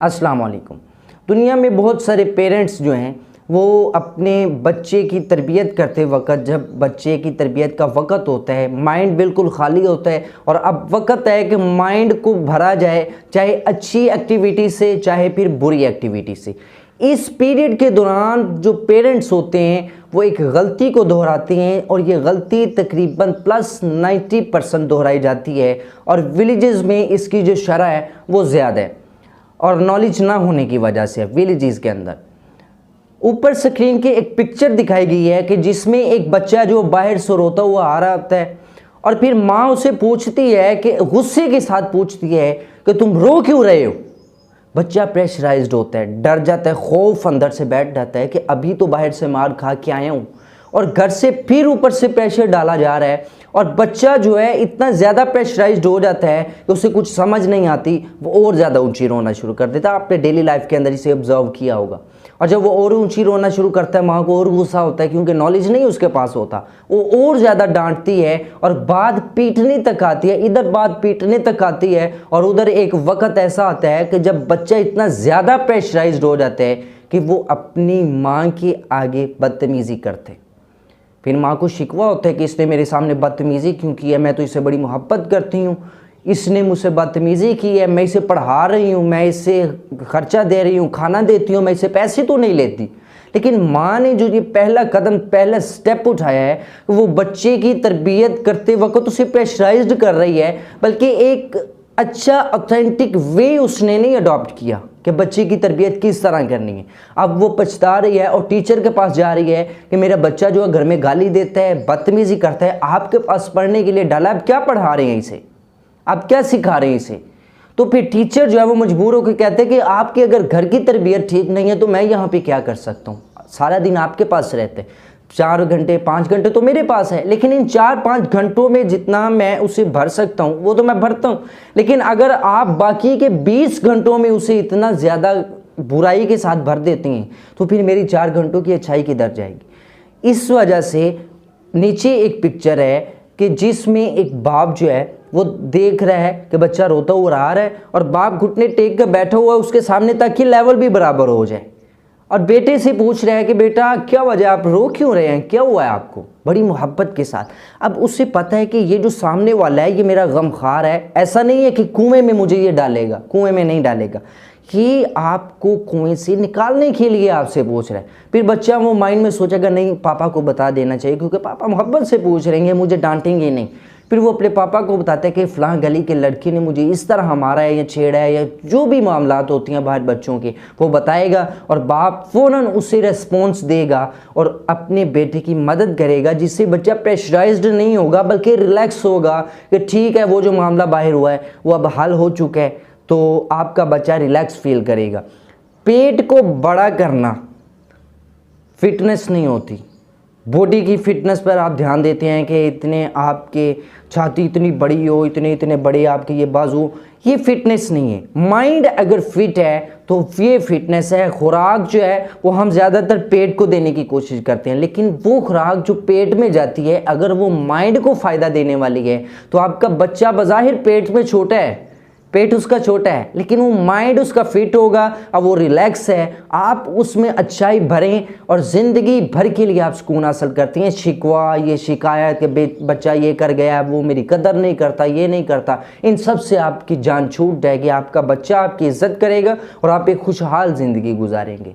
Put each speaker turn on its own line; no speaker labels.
अस्सलाम वालेकुम। दुनिया में बहुत सारे पेरेंट्स जो हैं वो अपने बच्चे की तरबियत करते वक्त, जब बच्चे की तरबियत का वक़्त होता है, माइंड बिल्कुल खाली होता है और अब वक़्त है कि माइंड को भरा जाए, चाहे अच्छी एक्टिविटी से चाहे फिर बुरी एक्टिविटी से। इस पीरियड के दौरान जो पेरेंट्स होते हैं वो एक गलती को दोहराते हैं और ये गलती तकरीबन प्लस 90% दोहराई जाती है और विलेजेस में इसकी जो शरह है वो ज़्यादा है और नॉलेज ना होने की वजह से विलेजेस के अंदर। ऊपर स्क्रीन के एक पिक्चर दिखाई गई है कि जिसमें एक बच्चा जो बाहर से रोता हुआ आ रहा होता है और फिर माँ उसे पूछती है कि गुस्से के साथ पूछती है कि तुम रो क्यों रहे हो। बच्चा प्रेशराइज्ड होता है, डर जाता है, खौफ अंदर से बैठ जाता है कि अभी तो बाहर से मार खा के आया हूँ और घर से फिर ऊपर से प्रेशर डाला जा रहा है और बच्चा जो है इतना ज़्यादा प्रेशराइज्ड हो जाता है कि उसे कुछ समझ नहीं आती, वो और ज़्यादा ऊंची रोना शुरू कर देता है। आपने डेली लाइफ के अंदर इसे ऑब्जर्व किया होगा। और जब वो और ऊंची रोना शुरू करता है, माँ को और गुस्सा होता है क्योंकि नॉलेज नहीं उसके पास होता, वो और ज़्यादा डांटती है और बात पीटने तक आती है, इधर बात पीटने तक आती है और उधर एक वक्त ऐसा आता है कि जब बच्चा इतना ज़्यादा प्रेशराइज्ड हो जाता है कि वो अपनी माँ के आगे बदतमीज़ी करते। फिर माँ को शिकवा होता है कि इसने मेरे सामने बदतमीज़ी क्यों की है, मैं तो इसे बड़ी मोहब्बत करती हूँ, इसने मुझसे बदतमीज़ी की है, मैं इसे पढ़ा रही हूँ, मैं इसे खर्चा दे रही हूँ, खाना देती हूँ, मैं इसे पैसे तो नहीं लेती। लेकिन माँ ने जो ये पहला कदम, पहला स्टेप उठाया है वो बच्चे की तरबियत करते वक्त उसे प्रेशराइज्ड कर रही है, बल्कि एक अच्छा ऑथेंटिक वे उसने नहीं अडॉप्ट किया कि बच्चे की तरबियत किस तरह करनी है। अब वो पछता रही है और टीचर के पास जा रही है कि मेरा बच्चा जो है घर में गाली देता है, बदतमीज़ी करता है, आपके पास पढ़ने के लिए डाला, आप क्या पढ़ा रहे हैं इसे, आप क्या सिखा रहे हैं इसे। तो फिर टीचर जो है वो मजबूर होकर कहते हैं कि आपकी अगर घर की तरबियत ठीक नहीं है तो मैं यहाँ पे क्या कर सकता हूँ, सारा दिन आपके पास रहते हैं, 4 घंटे 5 घंटे तो मेरे पास है, लेकिन इन 4-5 घंटों में जितना मैं उसे भर सकता हूँ वो तो मैं भरता हूँ, लेकिन अगर आप बाकी के 20 घंटों में उसे इतना ज़्यादा बुराई के साथ भर देती हैं तो फिर मेरी 4 घंटों की अच्छाई किधर जाएगी। इस वजह से नीचे एक पिक्चर है कि जिसमें एक बाप जो है वो देख रहा है कि बच्चा रोता हुआ आ रहा है और बाप घुटने टेक कर बैठा हुआ है उसके सामने ताकि लेवल भी बराबर हो जाए और बेटे से पूछ रहा है कि बेटा क्या वजह, आप रो क्यों रहे हैं, क्या हुआ है आपको, बड़ी मोहब्बत के साथ। अब उससे पता है कि ये जो सामने वाला है ये मेरा गमखार है, ऐसा नहीं है कि कुएं में मुझे ये डालेगा, कुएं में नहीं डालेगा, ये आपको कुएं से निकालने के लिए आपसे पूछ रहा है। फिर बच्चा वो माइंड में सोचेगा नहीं पापा को बता देना चाहिए क्योंकि पापा मोहब्बत से पूछ रहे हैं, मुझे डांटेंगे नहीं। फिर वो अपने पापा को बताता है कि फ़लाँ गली के लड़की ने मुझे इस तरह मारा है या छेड़ा है या जो भी मामलात होती हैं बाहर बच्चों के, वो बताएगा और बाप फ़ौरन उसे रेस्पॉन्स देगा और अपने बेटे की मदद करेगा, जिससे बच्चा प्रेशराइज्ड नहीं होगा बल्कि रिलैक्स होगा कि ठीक है वो जो मामला बाहर हुआ है वो अब हल हो चुका है, तो आपका बच्चा रिलैक्स फील करेगा। पेट को बड़ा करना फिटनेस नहीं होती, बॉडी की फिटनेस पर आप ध्यान देते हैं कि इतने आपके छाती इतनी बड़ी हो, इतने इतने बड़े आपके ये बाजू, ये फिटनेस नहीं है। माइंड अगर फिट है तो ये फिटनेस है। खुराक जो है वो हम ज़्यादातर पेट को देने की कोशिश करते हैं, लेकिन वो खुराक जो पेट में जाती है अगर वो माइंड को फ़ायदा देने वाली है तो आपका बच्चा बज़ाहिर पेट में छोटा है, पेट उसका छोटा है, लेकिन वो माइंड उसका फिट होगा, अब वो रिलैक्स है, आप उसमें अच्छाई भरें और ज़िंदगी भर के लिए आप सुकून हासिल करती हैं। शिकवा, ये शिकायत कि बच्चा ये कर गया, वो मेरी कदर नहीं करता, ये नहीं करता, इन सब से आपकी जान छूट जाएगी। आपका बच्चा आपकी इज़्ज़त करेगा और आप एक खुशहाल ज़िंदगी गुजारेंगे।